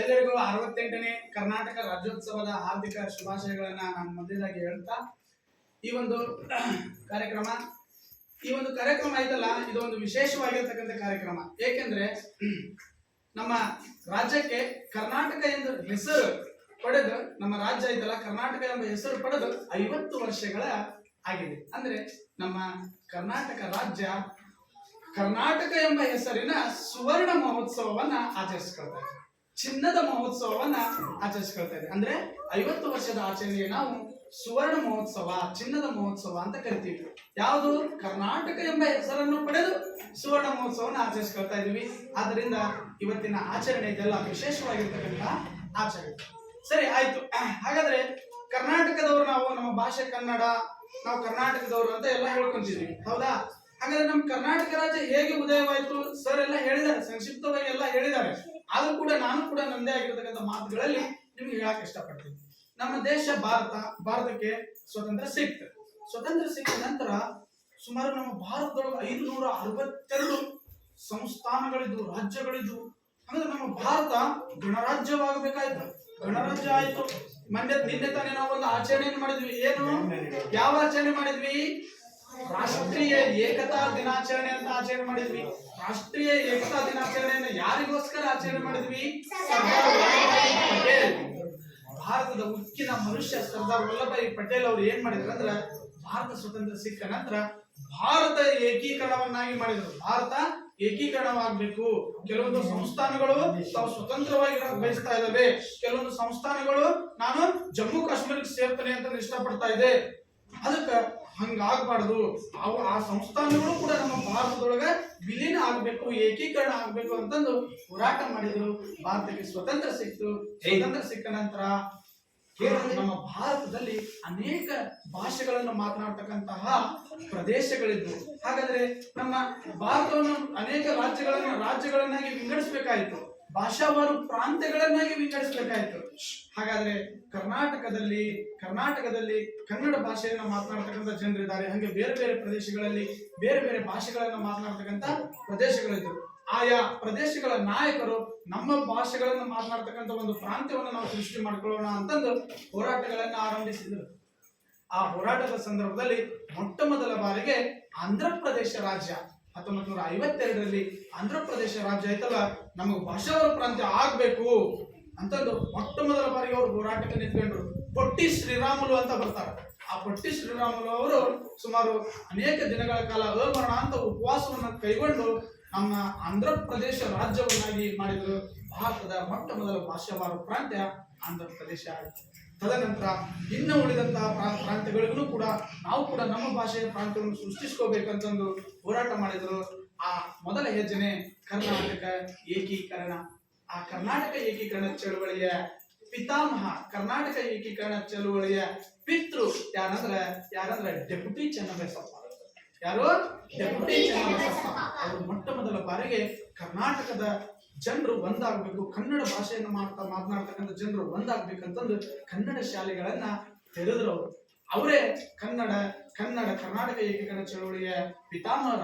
ಎಲ್ಲರಿಗೂ 68ನೇ ಕರ್ನಾಟಕ ರಾಜ್ಯೋತ್ಸವದ ಹಾರ್ದಿಕ ಶುಭಾಶಯಗಳನ್ನ ನಾನು ಮೊದಲಾಗಿ ಹೇಳ್ತಾ ಈ ಒಂದು ಕಾರ್ಯಕ್ರಮ ಐತಲ್ಲ, ಇದು ಒಂದು ವಿಶೇಷವಾಗಿರ್ತಕ್ಕಂಥ ಕಾರ್ಯಕ್ರಮ. ಏಕೆಂದ್ರೆ ನಮ್ಮ ರಾಜ್ಯಕ್ಕೆ ಕರ್ನಾಟಕ ಎಂದು ಹೆಸರು ಪಡೆದು, ನಮ್ಮ ರಾಜ್ಯ ಐತಲ್ಲ ಕರ್ನಾಟಕ ಎಂಬ ಹೆಸರು ಪಡೆದು 50 ವರ್ಷಗಳ ಆಗಿದೆ. ಅಂದ್ರೆ ನಮ್ಮ ಕರ್ನಾಟಕ ರಾಜ್ಯ ಕರ್ನಾಟಕ ಎಂಬ ಹೆಸರಿನ ಸುವರ್ಣ ಮಹೋತ್ಸವವನ್ನ ಆಚರಿಸ್ಕೊಳ್ತಾ ಇದೆ, ಚಿನ್ನದ ಮಹೋತ್ಸವವನ್ನ ಆಚರಿಸ್ಕೊಳ್ತಾ ಇದೆ. ಅಂದ್ರೆ 50 ವರ್ಷದ ಆಚರಣೆಗೆ ನಾವು ಸುವರ್ಣ ಮಹೋತ್ಸವ, ಚಿನ್ನದ ಮಹೋತ್ಸವ ಅಂತ ಕರಿತೀವಿ. ಯಾವುದು? ಕರ್ನಾಟಕ ಎಂಬ ಹೆಸರನ್ನು ಪಡೆದು ಸುವರ್ಣ ಮಹೋತ್ಸವನ ಆಚರಿಸ್ಕೊಳ್ತಾ ಇದೀವಿ. ಆದ್ದರಿಂದ ಇವತ್ತಿನ ಆಚರಣೆ ಇದೆಲ್ಲ ವಿಶೇಷವಾಗಿರ್ತಕ್ಕಂಥ ಆಚರಣೆ. ಸರಿ, ಆಯ್ತು. ಹಾಗಾದ್ರೆ ಕರ್ನಾಟಕದವರು ನಾವು, ನಮ್ಮ ಭಾಷೆ ಕನ್ನಡ, ನಾವು ಕರ್ನಾಟಕದವರು ಅಂತ ಎಲ್ಲ ಹೇಳ್ಕೊಂತಿದ್ವಿ, ಹೌದಾ? ಹಾಗಾದ್ರೆ ನಮ್ಮ ಕರ್ನಾಟಕ ರಾಜ್ಯ ಹೇಗೆ ಉದಯವಾಯಿತು ಸರ್ ಎಲ್ಲ ಹೇಳಿದ್ದಾರೆ, ಸಂಕ್ಷಿಪ್ತವಾಗಿ ಎಲ್ಲ ಹೇಳಿದ್ದಾರೆ. ಆದ್ರೂ ಕೂಡ ನಾನು ಕೂಡ ನನ್ನದೇ ಆಗಿರ್ತಕ್ಕಂಥ ಮಾತುಗಳಲ್ಲಿ ನಿಮ್ಗೆ ಹೇಳಕ್ ಇಷ್ಟಪಡ್ತೀನಿ. ನಮ್ಮ ದೇಶ ಭಾರತಕ್ಕೆ ಸ್ವತಂತ್ರ ಸಿಕ್ಕ ನಂತರ ಸುಮಾರು ನಮ್ಮ ಭಾರತದೊಳಗೆ 562 ಸಂಸ್ಥಾನಗಳಿದ್ವು, ರಾಜ್ಯಗಳಿದ್ವು. ಅಂದ್ರೆ ನಮ್ಮ ಭಾರತ ಗಣರಾಜ್ಯವಾಗಬೇಕಾಯ್ತು. ಗಣರಾಜ್ಯ ಆಯ್ತು. ನಿನ್ನೆ ತಾನೇ ನಾವು ಒಂದು ಆಚರಣೆಯನ್ನು ಮಾಡಿದ್ವಿ. ಏನು? ಯಾವ ಆಚರಣೆ ಮಾಡಿದ್ವಿ? ರಾಷ್ಟ್ರೀಯ ಏಕತಾ ದಿನಾಚರಣೆ ಅಂತ ಆಚರಣೆ ಮಾಡಿದ್ವಿ. ರಾಷ್ಟ್ರೀಯ ಏಕತಾ ದಿನಾಚರಣೆಯನ್ನು ಯಾರಿಗೋಸ್ಕರ ಆಚರಣೆ ಮಾಡಿದ್ವಿ? ಪಟೇಲ್, ಭಾರತದ ಉಕ್ಕಿನ ಮನುಷ್ಯ ಸರ್ದಾರ್ ವಲ್ಲಭಾಯಿ ಪಟೇಲ್ ಅವರು ಏನ್ ಮಾಡಿದ್ರು ಅಂದ್ರೆ, ಭಾರತ ಸ್ವತಂತ್ರ ಸಿಕ್ಕ ನಂತರ ಭಾರತ ಏಕೀಕರಣವನ್ನಾಗಿ ಮಾಡಿದ್ರು. ಭಾರತ ಏಕೀಕರಣವಾಗಬೇಕು. ಕೆಲವೊಂದು ಸಂಸ್ಥಾನಗಳು ತಾವು ಸ್ವತಂತ್ರವಾಗಿ ಬಯಸ್ತಾ ಇದ್ದಾವೆ, ಕೆಲವೊಂದು ಸಂಸ್ಥಾನಗಳು ನಾನು ಜಮ್ಮು ಕಾಶ್ಮೀರಕ್ಕೆ ಸೇರ್ತಾನೆ ಅಂತ ಇಷ್ಟಪಡ್ತಾ ಇದೆ. ಅದಕ್ಕೆ ಹಂಗಾಗಬಾರ್ದು. ಆ ಸಂಸ್ಥಾನಗಳು ಕೂಡ ನಮ್ಮ ಭಾರತದೊಳಗೆ ವಿಲೀನ ಆಗ್ಬೇಕು, ಏಕೀಕರಣ ಆಗ್ಬೇಕು ಅಂತಂದು ಹೋರಾಟ ಮಾಡಿದ್ರು. ಭಾರತಕ್ಕೆ ಸ್ವತಂತ್ರ ಸಿಕ್ತು. ಸ್ವತಂತ್ರ ಸಿಕ್ಕ ನಂತರ ನಮ್ಮ ಭಾರತದಲ್ಲಿ ಅನೇಕ ಭಾಷೆಗಳನ್ನು ಮಾತನಾಡ್ತಕ್ಕಂತಹ ಪ್ರದೇಶಗಳಿದ್ವು. ಹಾಗಾದ್ರೆ ನಮ್ಮ ಭಾರತವನ್ನು ಅನೇಕ ರಾಜ್ಯಗಳನ್ನಾಗಿ ವಿಂಗಡಿಸಬೇಕಾಯಿತು, ಭಾಷಾವಾರು ಪ್ರಾಂತ್ಯಗಳನ್ನಾಗಿ ವಿಂಗಡಿಸಬೇಕಾಯಿತು. ಹಾಗಾದ್ರೆ ಕರ್ನಾಟಕದಲ್ಲಿ ಕನ್ನಡ ಭಾಷೆಯನ್ನು ಮಾತನಾಡ್ತಕ್ಕಂಥ ಜನರಿದ್ದಾರೆ. ಹಾಗೆ ಬೇರೆ ಬೇರೆ ಪ್ರದೇಶಗಳಲ್ಲಿ ಬೇರೆ ಬೇರೆ ಭಾಷೆಗಳನ್ನು ಮಾತನಾಡ್ತಕ್ಕಂಥ ಪ್ರದೇಶಗಳಿದ್ವು. ಆಯಾ ಪ್ರದೇಶಗಳ ನಾಯಕರು ನಮ್ಮ ಭಾಷೆಗಳನ್ನು ಮಾತನಾಡ್ತಕ್ಕಂಥ ಒಂದು ಪ್ರಾಂತ್ಯವನ್ನು ನಾವು ಸೃಷ್ಟಿ ಮಾಡ್ಕೊಳ್ಳೋಣ ಅಂತಂದು ಹೋರಾಟಗಳನ್ನು ಆರಂಭಿಸಿದರು. ಆ ಹೋರಾಟದ ಸಂದರ್ಭದಲ್ಲಿ ಮೊಟ್ಟ ಮೊದಲ ಬಾರಿಗೆ ಆಂಧ್ರ ಪ್ರದೇಶ ರಾಜ್ಯ 1952ರಲ್ಲಿ ಆಂಧ್ರ ಪ್ರದೇಶ ರಾಜ್ಯ ಐತಲ್ಲ, ನಮಗೆ ಭಾಷಾವಾರು ಪ್ರಾಂತ್ಯ ಆಗ್ಬೇಕು ಅಂತಂದು ಮೊಟ್ಟ ಮೊದಲ ಬಾರಿಗೆ ಅವರು ಹೋರಾಟಕ್ಕೆ ನಿಂತ್ಕೊಂಡ್ರು. ಪೊಟ್ಟಿ ಶ್ರೀರಾಮುಲು ಅಂತ ಬರ್ತಾರೆ. ಆ ಪೊಟ್ಟಿ ಶ್ರೀರಾಮುಲು ಅವರು ಸುಮಾರು ಅನೇಕ ದಿನಗಳ ಕಾಲ ಅಮರಣ ಅಂತ ಉಪವಾಸವನ್ನು ಕೈಗೊಂಡು ನಮ್ಮ ಆಂಧ್ರ ಪ್ರದೇಶ ರಾಜ್ಯವನ್ನಾಗಿ ಮಾಡಿದ್ರು. ಭಾರತದ ಮೊಟ್ಟ ಮೊದಲ ಭಾಷಾವಾರು ಪ್ರಾಂತ್ಯ ಆಂಧ್ರ ಪ್ರದೇಶ ಆಯಿತು. ತದನಂತರ ಇನ್ನು ಉಳಿದಂತಹ ಪ್ರಾಂತ್ಯಗಳಿಗೂ ಕೂಡ ನಾವು ಕೂಡ ನಮ್ಮ ಭಾಷೆಯ ಪ್ರಾಂತ್ಯವನ್ನು ಸೃಷ್ಟಿಸ್ಕೋಬೇಕಂತಂದು ಹೋರಾಟ ಮಾಡಿದ್ರು. ಆ ಮೊದಲ ಹೆಜ್ಜೆನೆ ಕರ್ನಾಟಕ ಏಕೀಕರಣ. ಆ ಕರ್ನಾಟಕ ಏಕೀಕರಣ ಚಳುವಳಿಯ ಪಿತಾಮಹ, ಕರ್ನಾಟಕ ಏಕೀಕರಣ ಚಳುವಳಿಯ ಪಿತೃ ಯಾರಂದ್ರೆ ಡೆಪ್ಯೂಟಿ ಚೆನ್ನಬಸಪ್ಪ. ಯಾರು? ಡೆಪ್ಯೂಟಿ ಚೆನ್ನಬಸಪ್ಪ ಅವರು ಮೊಟ್ಟ ಮೊದಲ ಬಾರಿಗೆ ಕರ್ನಾಟಕದ ಜನರು ಒಂದಾಗಬೇಕು, ಕನ್ನಡ ಭಾಷೆಯನ್ನು ಮಾತನಾಡ್ತಕ್ಕಂಥ ಜನರು ಒಂದಾಗಬೇಕಂತಂದು ಕನ್ನಡ ಶಾಲೆಗಳನ್ನ ತೆರೆದ್ರು. ಅವರೇ ಕರ್ನಾಟಕ ಏಕೀಕರಣ ಚಳವಳಿಯ ಪಿತಾಮಹರ.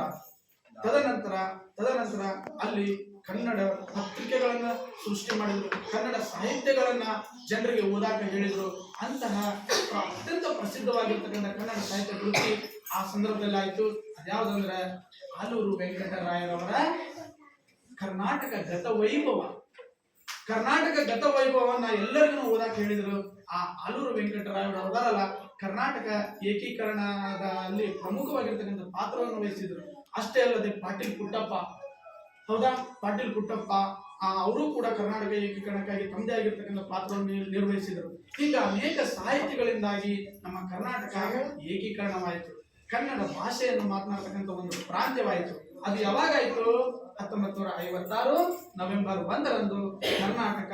ತದನಂತರ ಅಲ್ಲಿ ಕನ್ನಡ ಪತ್ರಿಕೆಗಳನ್ನ ಸೃಷ್ಟಿ ಮಾಡಿದ್ರು, ಕನ್ನಡ ಸಾಹಿತ್ಯಗಳನ್ನ ಜನರಿಗೆ ಓದಾಕ ಹೇಳಿದ್ರು. ಅಂತಹ ಅತ್ಯಂತ ಪ್ರಸಿದ್ಧವಾಗಿರ್ತಕ್ಕಂಥ ಕನ್ನಡ ಸಾಹಿತ್ಯ ಕೃತಿ ಆ ಸಂದರ್ಭದಲ್ಲಿ ಆಯ್ತು. ಅದ್ಯಾವುದಂದ್ರೆ ಆಲೂರು ವೆಂಕಟರಾಯರವರ ಕರ್ನಾಟಕ ಗತ ವೈಭವವನ್ನ ಎಲ್ಲರಿಗೂ ಓದಾಕ ಹೇಳಿದ್ರು. ಆ ಆಲೂರು ವೆಂಕಟರಾಯರು ಅವರಲ್ಲ, ಕರ್ನಾಟಕ ಏಕೀಕರಣದಲ್ಲಿ ಪ್ರಮುಖವಾಗಿರ್ತಕ್ಕಂಥ ಪಾತ್ರವನ್ನು ವಹಿಸಿದ್ರು. ಅಷ್ಟೇ ಅಲ್ಲದೆ ಪಾಟೀಲ್ ಪುಟ್ಟಪ್ಪ, ಹೌದಾ, ಪಾಟೀಲ್ ಪುಟ್ಟಪ್ಪ ಅವರು ಕೂಡ ಕರ್ನಾಟಕ ಏಕೀಕರಣಕ್ಕಾಗಿ ತಮ್ಮದೇ ಆಗಿರ್ತಕ್ಕಂಥ ಪಾತ್ರವನ್ನು ನಿರ್ವಹಿಸಿದರು. ಈಗ ಅನೇಕ ಸಾಹಿತಿಗಳಿಂದಾಗಿ ನಮ್ಮ ಕರ್ನಾಟಕ ಏಕೀಕರಣವಾಯಿತು, ಕನ್ನಡ ಭಾಷೆಯನ್ನು ಮಾತನಾಡ್ತಕ್ಕಂಥ ಒಂದು ಪ್ರಾಂತ್ಯವಾಯಿತು. ಅದು ಯಾವಾಗಾಯಿತು? 1956 ನವೆಂಬರ್ 1ರಂದು ಕರ್ನಾಟಕ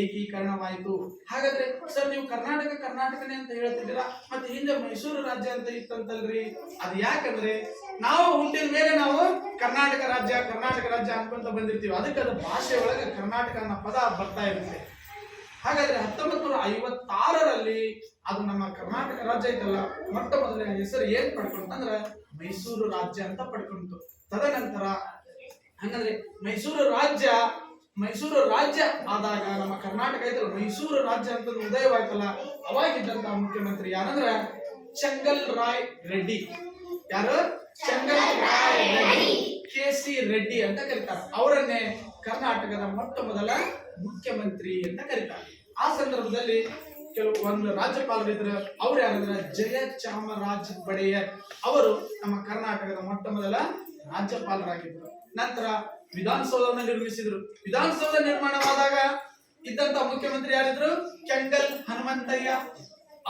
ಏಕೀಕರಣವಾಯಿತು. ಹಾಗಾದ್ರೆ ಸರ್ ನೀವು ಕರ್ನಾಟಕನೇ ಅಂತ ಹೇಳ್ತಿದ್ದೀರಾ, ಮತ್ತೆ ಹಿಂದೆ ಮೈಸೂರು ರಾಜ್ಯ ಅಂತ ಇತ್ತಂತಲ್ರಿ? ಅದು ಯಾಕಂದ್ರೆ ನಾವು ಹುಟ್ಟಿದ ಮೇಲೆ ನಾವು ಕರ್ನಾಟಕ ರಾಜ್ಯ ಅನ್ಕೊಂತ ಬಂದಿರ್ತೀವಿ. ಅದಕ್ಕೆ ಅದು ಭಾಷೆ ಒಳಗೆ ಕರ್ನಾಟಕ ಅನ್ನೋ ಪದ ಬರ್ತಾ ಇರುತ್ತೆ. ಹಾಗಾದ್ರೆ 1956ರಲ್ಲಿ ಅದು ನಮ್ಮ ಕರ್ನಾಟಕ ರಾಜ್ಯ ಐತಲ್ಲ, ಮೊಟ್ಟ ಮೊದಲನೇ ಹೆಸರು ಏನ್ ಪಡ್ಕೊಂತಂದ್ರೆ ಮೈಸೂರು ರಾಜ್ಯ ಅಂತ ಪಡ್ಕೊಂತು. ತದನಂತರ ಹಂಗಂದ್ರೆ ಮೈಸೂರು ರಾಜ್ಯ ಆದಾಗ ನಮ್ಮ ಕರ್ನಾಟಕ ಐತಲ್ಲ, ಮೈಸೂರು ರಾಜ್ಯ ಅಂತ ಉದಯವಾಯ್ತಲ್ಲ, ಅವಾಗಿದ್ದಂತ ಮುಖ್ಯಮಂತ್ರಿ ಯಾರಂದ್ರ ಚೆಂಗಲ್ ರಾಯ್ ರೆಡ್ಡಿ. ಯಾರು? ಚೆಂಗಲ್ ರಾಯ್ ರೆಡ್ಡಿ, KC ರೆಡ್ಡಿ ಅಂತ ಕರೀತಾರೆ. ಅವರನ್ನೇ ಕರ್ನಾಟಕದ ಮೊಟ್ಟ ಮೊದಲ ಮುಖ್ಯಮಂತ್ರಿ ಅಂತ ಕರೀತಾರೆ. ಆ ಸಂದರ್ಭದಲ್ಲಿ ಒಂದು ರಾಜ್ಯಪಾಲರು ಇದ್ರು. ಅವ್ರು ಯಾರಂದ್ರೆ ಜಯ ಚಾಮರಾಜ ಒಡೆಯರ್. ಅವರು ನಮ್ಮ ಕರ್ನಾಟಕದ ಮೊಟ್ಟ ಮೊದಲ ರಾಜ್ಯಪಾಲರಾಗಿದ್ರು. ನಂತರ ವಿಧಾನಸೌಧವನ್ನು ನಿರ್ಮಿಸಿದ್ರು. ವಿಧಾನಸೌಧ ನಿರ್ಮಾಣವಾದಾಗ ಇದ್ದಂತ ಮುಖ್ಯಮಂತ್ರಿ ಯಾರಿದ್ರು? ಕೆಂಗಲ್ ಹನುಮಂತಯ್ಯ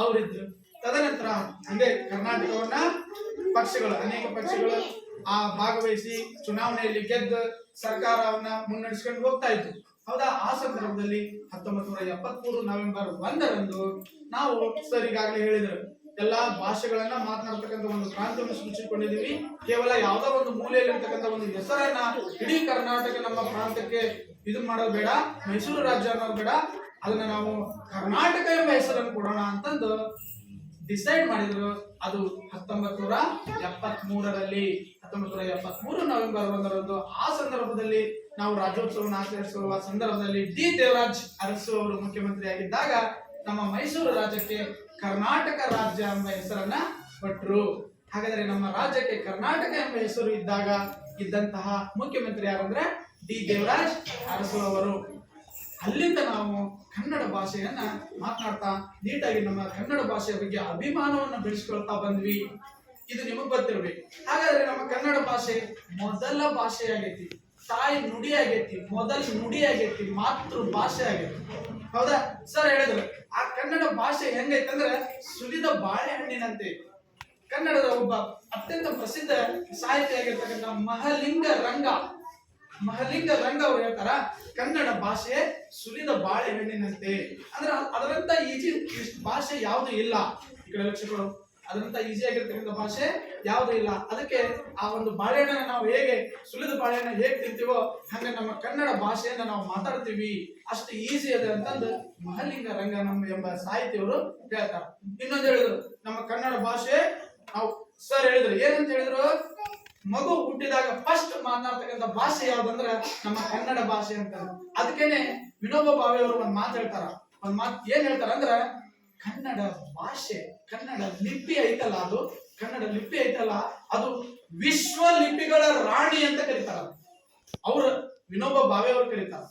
ಅವರಿದ್ರು. ತದನಂತರ ಹಂಗೆ ಕರ್ನಾಟಕವನ್ನ ಅನೇಕ ಪಕ್ಷಗಳು ಭಾಗವಹಿಸಿ ಚುನಾವಣೆಯಲ್ಲಿ ಗೆದ್ದು ಸರ್ಕಾರವನ್ನ ಮುನ್ನಡೆಸ್ಕೊಂಡು ಹೋಗ್ತಾ ಇದ್ರು. ಹೌದಾ? ಆ ಸಂದರ್ಭದಲ್ಲಿ 1973 ನವೆಂಬರ್ 1ರಂದು ನಾವು ಸರ್ ಈಗಾಗಲೇ ಹೇಳಿದ್ರು, ಎಲ್ಲಾ ಭಾಷೆಗಳನ್ನ ಮಾತನಾಡ್ತಕ್ಕಂಥ ಒಂದು ಪ್ರಾಂತವನ್ನು ಸೃಷ್ಟಿಸಿಕೊಂಡಿದ್ದೀವಿ. ಕೇವಲ ಯಾವ್ದೋ ಒಂದು ಮೂಲೆಯಲ್ಲಿ ಇರ್ತಕ್ಕಂಥ ಒಂದು ಹೆಸರನ್ನ ಇಡೀ ಕರ್ನಾಟಕ ನಮ್ಮ ಪ್ರಾಂತಕ್ಕೆ ಇದು ಮಾಡೋದು ಬೇಡ, ಮೈಸೂರು ರಾಜ್ಯ ಅನ್ನೋದು ಬೇಡ, ಅದನ್ನ ನಾವು ಕರ್ನಾಟಕ ಎಂಬ ಹೆಸರನ್ನು ಕೊಡೋಣ ಅಂತಂದು ಡಿಸೈಡ್ ಮಾಡಿದ್ರು. ಅದು 1973ರಲ್ಲಿ 1973 ನವೆಂಬರ್ 1ರಂದು. ಆ ಸಂದರ್ಭದಲ್ಲಿ ನಾವು ರಾಜ್ಯೋತ್ಸವವನ್ನು ಆಚರಿಸುವ ಸಂದರ್ಭದಲ್ಲಿ ಡಿ ದೇವರಾಜ್ ಅರಸು ಅವರು ಮುಖ್ಯಮಂತ್ರಿ ಆಗಿದ್ದಾಗ ನಮ್ಮ ಮೈಸೂರು ರಾಜ್ಯಕ್ಕೆ ಕರ್ನಾಟಕ ರಾಜ್ಯ ಎಂಬ ಹೆಸರನ್ನ ಕೊಟ್ಟರು. ಹಾಗಾದ್ರೆ ನಮ್ಮ ರಾಜ್ಯಕ್ಕೆ ಕರ್ನಾಟಕ ಎಂಬ ಹೆಸರು ಇದ್ದಾಗ ಇದ್ದಂತಹ ಮುಖ್ಯಮಂತ್ರಿ ಯಾರಂದ್ರೆ ಡಿ ದೇವರಾಜ್ ಅರಸು ಅವರು. ಅಲ್ಲಿಂದ ನಾವು ಕನ್ನಡ ಭಾಷೆಯನ್ನ ಮಾತನಾಡ್ತಾ ನೀಟಾಗಿ ನಮ್ಮ ಕನ್ನಡ ಭಾಷೆಯ ಬಗ್ಗೆ ಅಭಿಮಾನವನ್ನ ಬೆಳೆಸ್ಕೊಳ್ತಾ ಬಂದ್ವಿ. ಇದು ನಿಮಗ್ ಗೊತ್ತಿರ್ಬೇಕು. ಹಾಗಾದ್ರೆ ನಮ್ಮ ಕನ್ನಡ ಭಾಷೆ ಮೊದಲ ಭಾಷೆ ಆಗೈತಿ, ತಾಯಿ ನುಡಿ ಆಗೈತಿ, ಮೊದಲ ನುಡಿ ಆಗೈತಿ, ಮಾತೃ ಭಾಷೆ ಆಗೈತಿ. ಹೌದಾ? ಸರ್ ಹೇಳಿದ್ರು ಆ ಕನ್ನಡ ಭಾಷೆ ಹೆಂಗೈತಂದ್ರೆ ಸುಲಿದ ಬಾಳೆಹಣ್ಣಿನಂತೆ. ಕನ್ನಡದ ಒಬ್ಬ ಅತ್ಯಂತ ಪ್ರಸಿದ್ಧ ಸಾಹಿತಿ ಆಗಿರ್ತಕ್ಕಂಥ ಮಹಲಿಂಗ ರಂಗ ಅವರು ಹೇಳ್ತಾರ, ಕನ್ನಡ ಭಾಷೆ ಸುಲಿದ ಬಾಳೆಹಣ್ಣಿನಂತೆ. ಅಂದ್ರೆ ಅದರಂತ ಈಜಿ ಭಾಷೆ ಯಾವುದು ಇಲ್ಲ. ಈ ಕಡೆ ಲಕ್ಷ್ಯ ಕೊಡು. ಅದರಂತ ಈಸಿ ಆಗಿರ್ತಕ್ಕಂಥ ಭಾಷೆ ಯಾವುದು ಇಲ್ಲ. ಅದಕ್ಕೆ ಆ ಒಂದು ಬಾಳೆಹಣ್ಣನ್ನ ನಾವು ಹೇಗೆ ಸುಲಿದ ಬಾಳೆಹಣ್ಣ ಹೇಗೆ ತಿಂತೀವೋ ಹಂಗೆ ನಮ್ಮ ಕನ್ನಡ ಭಾಷೆಯನ್ನ ನಾವು ಮಾತಾಡ್ತೀವಿ, ಅಷ್ಟು ಈಸಿ ಅದ ಅಂತಂದು ಮಹಲಿಂಗ ರಂಗ ಎಂಬ ಸಾಹಿತಿಯವರು ಹೇಳ್ತಾರೆ. ಇನ್ನೊಂದು ಹೇಳಿದ್ರು, ನಮ್ಮ ಕನ್ನಡ ಭಾಷೆ ನಾವು ಸರ್ ಹೇಳಿದ್ರು ಏನಂತ ಹೇಳಿದ್ರು, ಮಗು ಹುಟ್ಟಿದಾಗ ಫಸ್ಟ್ ಮಾತನಾಡ್ತಕ್ಕಂಥ ಭಾಷೆ ಯಾವ್ದಂದ್ರ ನಮ್ಮ ಕನ್ನಡ ಭಾಷೆ ಅಂತ. ಅದಕ್ಕೇನೆ ವಿನೋಬಾ ಭಾವೆ ಅವರು ಒಂದ್ ಮಾತು ಹೇಳ್ತಾರ. ಏನ್ ಹೇಳ್ತಾರ ಅಂದ್ರ, ಕನ್ನಡ ಭಾಷೆ, ಕನ್ನಡ ಲಿಪಿ ಐತಲ್ಲ, ಕನ್ನಡ ಲಿಪಿ ಐತಲ್ಲ ಅದು ವಿಶ್ವ ಲಿಪಿಗಳ ರಾಣಿ ಅಂತ ಕರೀತಾರ. ಅವ್ರ ವಿನೋಬಾ ಭಾವೆ ಅವರು ಕರೀತಾರ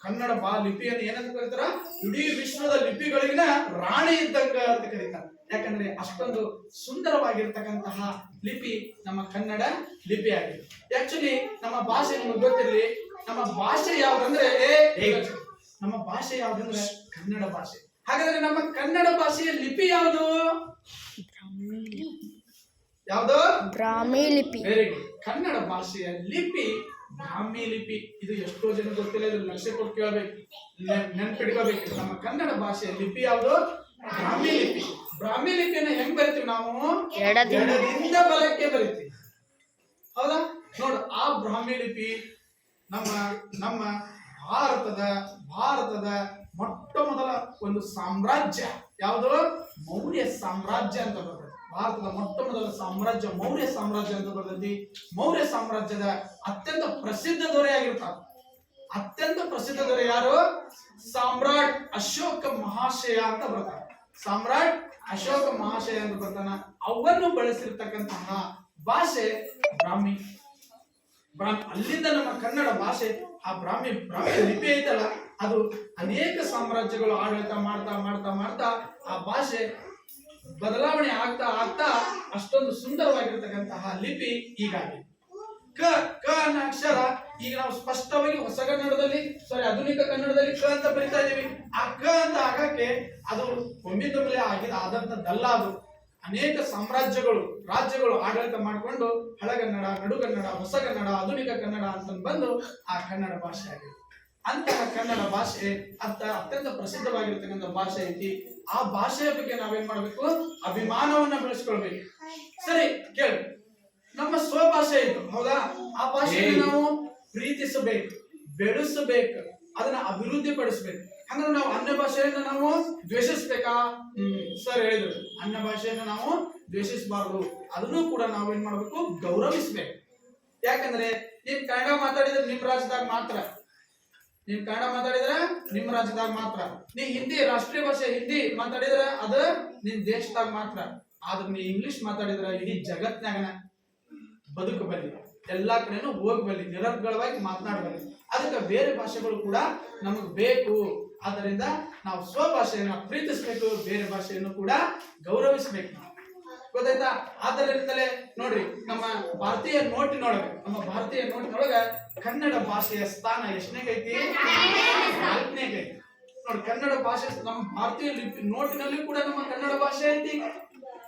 ಕನ್ನಡ ಲಿಪಿಯನ್ನು ಏನಂತ ಕರೀತಾರ, ಇಡೀ ವಿಶ್ವದ ಲಿಪಿಗಳಿಗಿನ ರಾಣಿ ಇದ್ದಂಗ ಅಂತ ಕರೀತಾರ. ಯಾಕಂದ್ರೆ ಅಷ್ಟೊಂದು ಸುಂದರವಾಗಿರ್ತಕ್ಕಂತಹ ಲಿಪಿ ನಮ್ಮ ಕನ್ನಡ ಲಿಪಿ ಆಗಿದೆ. ಆಕ್ಚುಲಿ ನಮ್ಮ ಭಾಷೆ ನಿಮಗೆ ಗೊತ್ತಿರಲಿ, ನಮ್ಮ ಭಾಷೆ ಯಾವ್ದಂದ್ರೆ ಕನ್ನಡ ಭಾಷೆ. ಹಾಗಾದ್ರೆ ನಮ್ಮ ಕನ್ನಡ ಭಾಷೆಯ ಲಿಪಿ ಯಾವುದು? ಬ್ರಾಹ್ಮಿ ಲಿಪಿ. Very good. ಕನ್ನಡ ಭಾಷೆಯ ಲಿಪಿ ಬ್ರಾಹ್ಮಿ ಲಿಪಿ. ಇದು ಎಷ್ಟೋ ಜನ ಗೊತ್ತಿಲ್ಲ, ಇದು ಲಕ್ಷ್ಯ ಕೊಟ್ಟು ಕೇಳಬೇಕು, ನೆನ್ಪಿಡ್ಕೋಬೇಕು. ನಮ್ಮ ಕನ್ನಡ ಭಾಷೆಯ ಲಿಪಿ ಯಾವುದು? ಬ್ರಾಹ್ಮಿ ಲಿಪಿ. ಬ್ರಾಹ್ಮಿ ಲಿಪಿಯನ್ನು ಹೆಂಗ್ ಬರಿತೀವಿ ನಾವು? ಎಡದಿಂದ ಬಲಕ್ಕೆ ಬರಿತೀವಿ. ಹೌದಾ? ನೋಡು, ಆ ಬ್ರಾಹ್ಮಿ ಲಿಪಿ ನಮ್ಮ ಭಾರತದ ಮೊಟ್ಟ ಮೊದಲ ಒಂದು ಸಾಮ್ರಾಜ್ಯ ಯಾವುದು? ಮೌರ್ಯ ಸಾಮ್ರಾಜ್ಯ ಅಂತ ಬರ್ತದೆ. ಭಾರತದ ಮೊಟ್ಟ ಮೊದಲ ಸಾಮ್ರಾಜ್ಯ ಮೌರ್ಯ ಸಾಮ್ರಾಜ್ಯ ಅಂತ ಬರ್ತೈತಿ. ಮೌರ್ಯ ಸಾಮ್ರಾಜ್ಯದ ಅತ್ಯಂತ ಪ್ರಸಿದ್ಧ ದೊರೆ ಆಗಿರ್ತಾರೆ. ಅತ್ಯಂತ ಪ್ರಸಿದ್ಧ ದೊರೆ ಯಾರು? ಸಾಮ್ರಾಟ್ ಅಶೋಕ ಮಹಾಶಯ ಅಂತ ಬರ್ತಾರೆ. ಸಾಮ್ರಾಟ್ ಅಶೋಕ ಮಹಾಶಯ ಅಂತ ಬರ್ತಾನ. ಅವನ್ನು ಬಳಸಿರ್ತಕ್ಕಂತಹ ಭಾಷೆ ಬ್ರಾಹ್ಮಿ. ಅಲ್ಲಿಂದ ನಮ್ಮ ಕನ್ನಡ ಭಾಷೆ ಆ ಬ್ರಾಹ್ಮಿ ಲಿಪಿ ಐತಲ್ಲ, ಅದು ಅನೇಕ ಸಾಮ್ರಾಜ್ಯಗಳು ಆಡಳಿತ ಮಾಡ್ತಾ ಆ ಭಾಷೆ ಬದಲಾವಣೆ ಆಗ್ತಾ ಅಷ್ಟೊಂದು ಸುಂದರವಾಗಿರ್ತಕ್ಕಂತಹ ಲಿಪಿ ಹೀಗಾಗಿ ಕ ಅನ್ನೋ ಅಕ್ಷರ ಈಗ ನಾವು ಸ್ಪಷ್ಟವಾಗಿ ಆಧುನಿಕ ಕನ್ನಡದಲ್ಲಿ ಕ ಅಂತ ಬರಿತಾ ಇದೀವಿ. ಆ ಕ ಅಂತ ಆಗಕ್ಕೆ ಅದು ಒಮ್ಮಿಂದೊಮ್ಮೆ ಆದಂತದ್ದಲ್ಲ. ಅದು ಅನೇಕ ರಾಜ್ಯಗಳು ಆಡಳಿತ ಮಾಡಿಕೊಂಡು ಹಳಗನ್ನಡ, ನಡುಗನ್ನಡ, ಹೊಸಗನ್ನಡ, ಆಧುನಿಕ ಕನ್ನಡ ಅಂತ ಬಂದು ಆ ಕನ್ನಡ ಭಾಷೆ ಆಗಿದೆ. ಅಂತಹ ಕನ್ನಡ ಭಾಷೆ ಅತ್ಯಂತ ಪ್ರಸಿದ್ಧವಾಗಿರ್ತಕ್ಕಂಥ ಭಾಷೆ ಐತಿ. ಆ ಭಾಷೆಯ ಬಗ್ಗೆ ನಾವೇನ್ ಮಾಡ್ಬೇಕು? ಅಭಿಮಾನವನ್ನ ಬೆಳೆಸ್ಕೊಳ್ಬೇಕು. ಸರಿ ಕೇಳಿ, ನಮ್ಮ ಸ್ವಭಾಷೆ ಇದು, ಹೌದಾ? ಆ ಭಾಷೆಯನ್ನು ನಾವು ಪ್ರೀತಿಸಬೇಕು, ಬೆಳೆಸಬೇಕು, ಅದನ್ನ ಅಭಿವೃದ್ಧಿ ಪಡಿಸಬೇಕು. ಹಂಗಂದ್ರೆ ನಾವು ಅನ್ಯ ಭಾಷೆಯನ್ನ ನಾವು ದ್ವೇಷಿಸ್ಬೇಕಾ? ಸರ್ ಹೇಳಿದ್ರು, ಅನ್ಯ ಭಾಷೆಯನ್ನ ನಾವು ದ್ವೇಷಿಸಬಾರದು. ಅದನ್ನು ಕೂಡ ನಾವೇನ್ ಮಾಡ್ಬೇಕು? ಗೌರವಿಸ್ಬೇಕು. ಯಾಕಂದ್ರೆ ನೀನ್ ಕನ್ನಡ ಮಾತಾಡಿದ್ರೆ ನಿಮ್ ರಾಜ್ಯದಾಗ ಮಾತ್ರ, ನೀನ್ ಕನ್ನಡ ಮಾತಾಡಿದ್ರೆ ನಿಮ್ ರಾಜ್ಯದಾಗ ಮಾತ್ರ, ನೀ ಹಿಂದಿ ರಾಷ್ಟ್ರೀಯ ಭಾಷೆ ಹಿಂದಿ ಮಾತಾಡಿದ್ರೆ ಅದು ನಿನ್ ದೇಶದಾಗ ಮಾತ್ರ. ಆದ್ರೆ ನೀ ಇಂಗ್ಲಿಷ್ ಮಾತಾಡಿದ್ರೆ ಇಡೀ ಜಗತ್ನಾಗನ ಬದುಕಬಲ್ಲಿ, ಎಲ್ಲಾ ಕಡೆನೂ ಹೋಗ್ಬಲ್ಲಿ, ನಿರರ್ಗಳವಾಗಿ ಮಾತನಾಡಬಲ್ಲಿ. ಅದಕ್ಕೆ ಬೇರೆ ಭಾಷೆಗಳು ಕೂಡ ನಮಗ್ ಬೇಕು. ಆದ್ದರಿಂದ ನಾವು ಸ್ವಭಾಷೆಯನ್ನ ಪ್ರೀತಿಸ್ಬೇಕು, ಬೇರೆ ಭಾಷೆಯನ್ನು ಕೂಡ ಗೌರವಿಸಬೇಕು. ಗೊತ್ತಾಯ್ತಾ? ಆದ್ದರಿಂದಲೇ ನೋಡ್ರಿ, ನಮ್ಮ ಭಾರತೀಯ ನೋಟಿನೊಳಗೆ ಕನ್ನಡ ಭಾಷೆಯ ಸ್ಥಾನ ಎಷ್ಟನೇಗೈತಿ? 4ನೇಗೈತಿ. ನೋಡಿ, ಕನ್ನಡ ಭಾಷೆ ನಮ್ಮ ಭಾರತೀಯ ನೋಟಿನಲ್ಲಿ ಕೂಡ ನಮ್ಮ ಕನ್ನಡ ಭಾಷೆ ಐತಿ.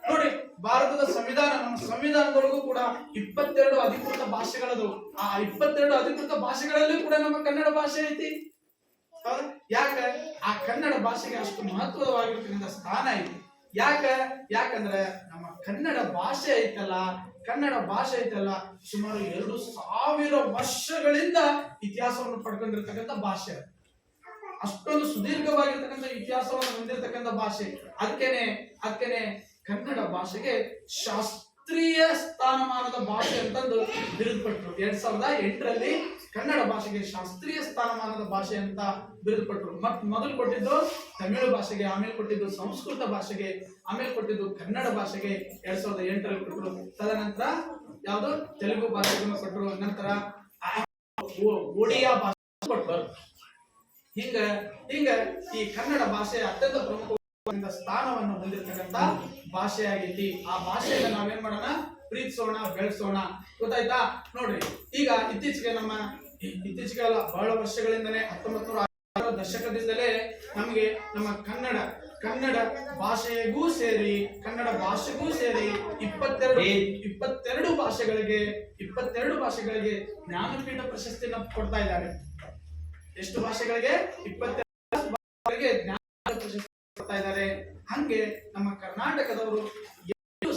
ನೋಡಿ, ಭಾರತದ ಸಂವಿಧಾನ, ನಮ್ಮ ಸಂವಿಧಾನದೊಳಗೂ ಕೂಡ 22 ಅಧಿಕೃತ ಭಾಷೆಗಳದು. ಆ 22 ಅಧಿಕೃತ ಭಾಷೆಗಳಲ್ಲಿ ಕೂಡ ನಮ್ಮ ಕನ್ನಡ ಭಾಷೆ ಐತಿ. ಯಾಕೆ? ಆ ಕನ್ನಡ ಭಾಷೆಗೆ ಅಷ್ಟು ಮಹತ್ವವಾಗಿರ್ತಕ್ಕಂಥ ಸ್ಥಾನ ಐತಿ. ಯಾಕಂದ್ರೆ ನಮ್ಮ ಕನ್ನಡ ಭಾಷೆ ಐತಲ್ಲ ಸುಮಾರು 2000 ವರ್ಷಗಳಿಂದ ಇತಿಹಾಸವನ್ನು ಪಡ್ಕೊಂಡಿರ್ತಕ್ಕಂಥ ಭಾಷೆ. ಅಷ್ಟೊಂದು ಸುದೀರ್ಘವಾಗಿರ್ತಕ್ಕಂಥ ಇತಿಹಾಸವನ್ನು ಹೊಂದಿರತಕ್ಕಂಥ ಭಾಷೆ. ಅದಕ್ಕೇನೆ ಕನ್ನಡ ಭಾಷೆಗೆ ಶಾಸ್ತ್ರೀಯ ಸ್ಥಾನಮಾನದ ಭಾಷೆ ಅಂತಂದು ಬಿರುದು ಪಟ್ಟರು. 2008ರಲ್ಲಿ ಕನ್ನಡ ಭಾಷೆಗೆ ಶಾಸ್ತ್ರೀಯ ಸ್ಥಾನಮಾನದ ಭಾಷೆ ಅಂತ ಬಿರುದು ಪಟ್ಟರು. ಮೊದಲು ಕೊಟ್ಟಿದ್ದು ತಮಿಳು ಭಾಷೆಗೆ, ಆಮೇಲೆ ಕೊಟ್ಟಿದ್ದು ಸಂಸ್ಕೃತ ಭಾಷೆಗೆ, ಆಮೇಲೆ ಕೊಟ್ಟಿದ್ದು ಕನ್ನಡ ಭಾಷೆಗೆ 2008ರಲ್ಲಿ ಕೊಟ್ಟರು. ತದನಂತರ ಯಾವುದು ತೆಲುಗು ಭಾಷೆಯನ್ನು ಕೊಟ್ಟರು. ನಂತರ ಒಡಿಯಾ ಭಾಷೆ ಕೊಟ್ಟರು. ಹಿಂಗ ಈ ಕನ್ನಡ ಭಾಷೆ ಅತ್ಯಂತ ಪ್ರಮುಖ ಸ್ಥಾನವನ್ನು ಹೊಂದಿರತಕ್ಕಂತ ಭಾಷೆ ಆಗೈತಿ. ಆ ಭಾಷೆಯನ್ನು ನಾವೇನ್ ಮಾಡೋಣ? ಪ್ರೀತಿಸೋಣ, ಬೆಳೆಸೋಣ. ಗೊತ್ತಾಯ್ತಾ? ನೋಡ್ರಿ, ಈಗ ಇತ್ತೀಚೆಗೆ ಅಲ್ಲ, ಬಹಳ ವರ್ಷಗಳಿಂದಲೇ 1960ರ ದಶಕದಿಂದಲೇ ನಮಗೆ ನಮ್ಮ ಕನ್ನಡ ಭಾಷೆಗೂ ಸೇರಿ 22 ಭಾಷೆಗಳಿಗೆ ಜ್ಞಾನಪೀಠ ಪ್ರಶಸ್ತಿಯನ್ನು ಕೊಡ್ತಾ ಇದ್ದಾರೆ. ಎಷ್ಟು ಭಾಷೆಗಳಿಗೆ? 22 ಭಾಷೆಗಳಿಗೆ ಜ್ಞಾನಪೀಠ ಪ್ರಶಸ್ತಿ ಕೊಡ್ತಾ ಇದ್ದಾರೆ. ಹಂಗೆ ನಮ್ಮ ಕರ್ನಾಟಕದವರು 8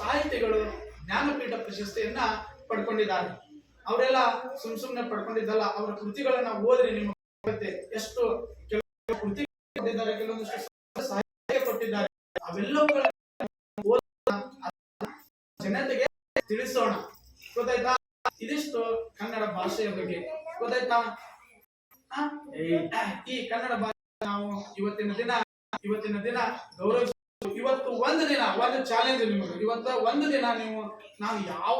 ಸಾಹಿತಿಗಳು ಜ್ಞಾನಪೀಠ ಪ್ರಶಸ್ತಿಯನ್ನ ಪಡ್ಕೊಂಡಿದ್ದಾರೆ. ಅವರೆಲ್ಲ ಸುಮ್ನೆ ಪಡ್ಕೊಂಡಿದ್ದಲ್ಲ, ಅವರ ಕೃತಿಗಳನ್ನ ಓದ್ರಿ ನಿಮಗೆ ಎಷ್ಟು ಕೆಲವು ಕೃತಿ ಕೊಟ್ಟಿದ್ದಾರೆ, ಕೆಲವೊಂದಿಷ್ಟು ಸಾಹಿತ್ಯ ಕೊಟ್ಟಿದ್ದಾರೆ. ಅವೆಲ್ಲವುಗಳನ್ನ ಜನತೆಗೆ ತಿಳಿಸೋಣ. ಗೊತ್ತಾಯ್ತಾ? ಇದಿಷ್ಟು ಕನ್ನಡ ಭಾಷೆಯ ಬಗ್ಗೆ. ಗೊತ್ತಾಯ್ತಾ? ಈ ಕನ್ನಡ ಭಾಷೆ ನಾವು ಇವತ್ತಿನ ದಿನ ಗೌರವಿಸ. ಇವತ್ತು ಒಂದು ಚಾಲೆಂಜ್ ನಿಮಗೆ. ಇವತ್ತು ಒಂದು ದಿನ ನಾವು ಯಾವ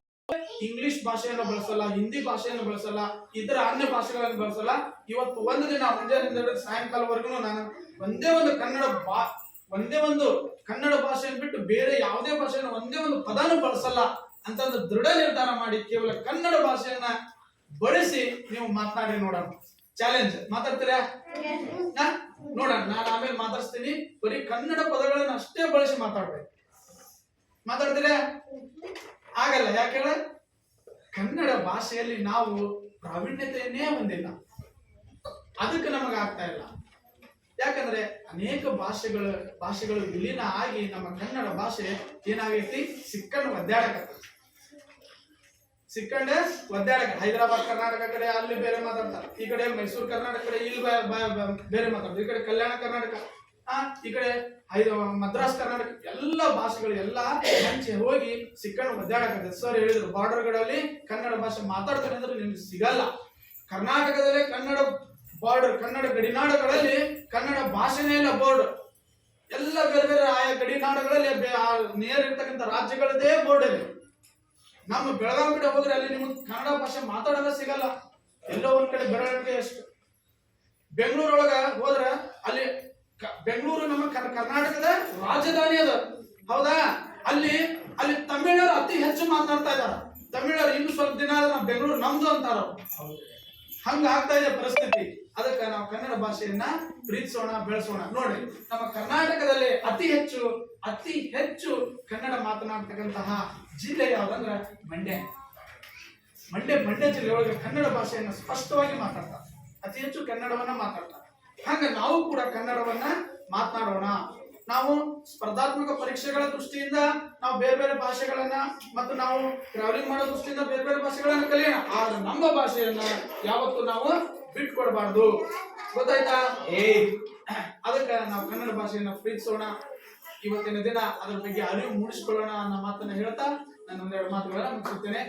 ಇಂಗ್ಲಿಷ್ ಭಾಷೆಯನ್ನು ಬಳಸಲ್ಲ, ಹಿಂದಿ ಭಾಷೆಯನ್ನು ಬಳಸಲ್ಲ, ಇತರ ಅನ್ಯ ಭಾಷೆಗಳನ್ನು ಬಳಸಲ್ಲ. ಇವತ್ತು ಒಂದು ದಿನ ಮುಂಜಾನೆ ಸಾಯಂಕಾಲವರೆಗೂ ನಾನು ಒಂದೇ ಒಂದು ಕನ್ನಡ ಭಾಷೆಯನ್ನು ಬಿಟ್ಟು ಬೇರೆ ಯಾವುದೇ ಭಾಷೆಯನ್ನು ಒಂದೇ ಒಂದು ಪದಾನು ಬಳಸಲ್ಲ ಅಂತ ಒಂದು ದೃಢ ನಿರ್ಧಾರ ಮಾಡಿ ಕೇವಲ ಕನ್ನಡ ಭಾಷೆಯನ್ನ ಬಳಸಿ ನೀವು ಮಾತನಾಡಿ ನೋಡೋಣ. ಚಾಲೆಂಜ್. ಮಾತಾಡ್ತೀರಾ? ನೋಡೋಣ. ನಾನು ಆಮೇಲೆ ಮಾತಾಡ್ತೀನಿ. ಬರೀ ಕನ್ನಡ ಪದಗಳನ್ನ ಅಷ್ಟೇ ಬಳಸಿ ಮಾತಾಡ್ತೀರಾ? ಆಗಲ್ಲ. ಯಾಕೆ? ಕನ್ನಡ ಭಾಷೆಯಲ್ಲಿ ನಾವು ಪ್ರಾವೀಣ್ಯತೆಯನ್ನೇ ಹೊಂದಿಲ್ಲ. ಅದಕ್ಕೆ ನಮಗಾಗ್ತಾ ಇಲ್ಲ. ಯಾಕಂದ್ರೆ ಅನೇಕ ಭಾಷೆಗಳು ವಿಲೀನ ಆಗಿ ನಮ್ಮ ಕನ್ನಡ ಭಾಷೆ ಏನಾಗೈತಿ? ಸಿಕ್ಕಂಡು ಒದ್ದಾಡಕ ಹೈದರಾಬಾದ್ ಕರ್ನಾಟಕ ಕಡೆ ಅಲ್ಲಿ ಬೇರೆ ಮಾತಾಡ್ತಾರೆ, ಈ ಕಡೆ ಮೈಸೂರು ಕರ್ನಾಟಕ ಕಡೆ ಇಲ್ಲಿ ಬೇರೆ ಮಾತಾಡ್ತಾರೆ, ಈ ಕಡೆ ಕಲ್ಯಾಣ ಕರ್ನಾಟಕ, ಈ ಕಡೆ ಮದ್ರಾಸ್ ಕರ್ನಾಟಕ, ಎಲ್ಲ ಭಾಷೆಗಳು ಎಲ್ಲ ಹಂಚಿ ಹೋಗಿ ಸಿಕ್ಕಂಡು ಒದ್ದಾಡಕತ್ತೆ. ಸರ್ ಹೇಳಿದ್ರು, ಬಾರ್ಡರ್ಗಳಲ್ಲಿ ಕನ್ನಡ ಭಾಷೆ ಮಾತಾಡ್ತಾರೆ ಅಂದ್ರೆ ನಿಮ್ಗೆ ಸಿಗಲ್ಲ. ಕರ್ನಾಟಕದಲ್ಲೇ ಕನ್ನಡ ಬಾರ್ಡರ್, ಕನ್ನಡ ಗಡಿನಾಡುಗಳಲ್ಲಿ ಕನ್ನಡ ಭಾಷೆನೇ ಇಲ್ಲ. ಬೋರ್ಡ್ ಎಲ್ಲ ಬೇರೆ ಆಯಾ ಗಡಿನಾಡುಗಳಲ್ಲಿ ನೇರ ಇರ್ತಕ್ಕಂಥ ರಾಜ್ಯಗಳದೇ ಬೋರ್ಡ್ ಇದೆ. ನಮ್ಮ ಬೆಳಗಾವಿ ಕಡೆ ಹೋದ್ರೆ ಅಲ್ಲಿ ನಿಮ್ಗೆ ಕನ್ನಡ ಭಾಷೆ ಮಾತಾಡೋದ ಸಿಗಲ್ಲ. ಎಲ್ಲೋ ಒಂದ್ ಕಡೆ ಬೆರಳಿಗೆ ಎಷ್ಟು. ಬೆಂಗಳೂರೊಳಗ ಹೋದ್ರ ಅಲ್ಲಿ ಬೆಂಗಳೂರು ನಮ್ಮ ಕರ್ನಾಟಕದ ರಾಜಧಾನಿ ಅದ, ಹೌದಾ? ಅಲ್ಲಿ ತಮಿಳರು ಅತಿ ಹೆಚ್ಚು ಮಾತನಾಡ್ತಾ ಇದಾರ. ತಮಿಳರು ಇನ್ನು ಸ್ವಲ್ಪ ದಿನ ಆದ್ರೆ ಬೆಂಗಳೂರು ನಮ್ದು ಅಂತಾರ. ಹಂಗ ಆಗ್ತಾ ಇದೆ ಪರಿಸ್ಥಿತಿ. ಅದಕ್ಕೆ ನಾವು ಕನ್ನಡ ಭಾಷೆಯನ್ನ ಪ್ರೀತಿಸೋಣ, ಬೆಳೆಸೋಣ. ನೋಡ್ರಿ, ನಮ್ಮ ಕರ್ನಾಟಕದಲ್ಲಿ ಅತಿ ಹೆಚ್ಚು ಕನ್ನಡ ಮಾತನಾಡ್ತಕ್ಕಂತಹ ಜಿಲ್ಲೆ ಯಾವ್ದಂದ್ರ ಮಂಡ್ಯ ಜಿಲ್ಲೆಯೊಳಗೆ ಕನ್ನಡ ಭಾಷೆಯನ್ನ ಸ್ಪಷ್ಟವಾಗಿ ಮಾತಾಡ್ತಾರೆ. ಅತಿ ಹೆಚ್ಚು ಕನ್ನಡವನ್ನ ಮಾತಾಡ್ತಾರೆ. ಹಂಗ ನಾವು ಕೂಡ ಕನ್ನಡವನ್ನ ಮಾತನಾಡೋಣ. ನಾವು ಸ್ಪರ್ಧಾತ್ಮಕ ಪರೀಕ್ಷೆಗಳ ದೃಷ್ಟಿಯಿಂದ ನಾವು ಬೇರೆ ಭಾಷೆಗಳನ್ನ ಮತ್ತು ನಾವು ಟ್ರಾವೆಲಿಂಗ್ ಮಾಡೋ ದೃಷ್ಟಿಯಿಂದ ಬೇರೆ ಭಾಷೆಗಳನ್ನ ಕಲಿಯೋಣ. ಆದ್ರೆ ನಮ್ಮ ಭಾಷೆಯನ್ನ ಯಾವತ್ತೂ ನಾವು ಬಿಟ್ಕೊಡ್ಬಾರ್ದು. ಗೊತ್ತಾಯ್ತಾ? ಅದಕ್ಕೆ ನಾವು ಕನ್ನಡ ಭಾಷೆಯನ್ನ ಪ್ರೀತಿಸೋಣ. ಇವತ್ತಿನ ದಿನ ಅದರ ಬಗ್ಗೆ ಅರಿವು ಮೂಡಿಸಿಕೊಳ್ಳೋಣ ಅನ್ನೋ ಮಾತನ್ನ ಹೇಳ್ತಾ ನಾನು ಒಂದೆರಡು ಮಾತುಗಳನ್ನ ಮುಗಿಸುತ್ತೇನೆ.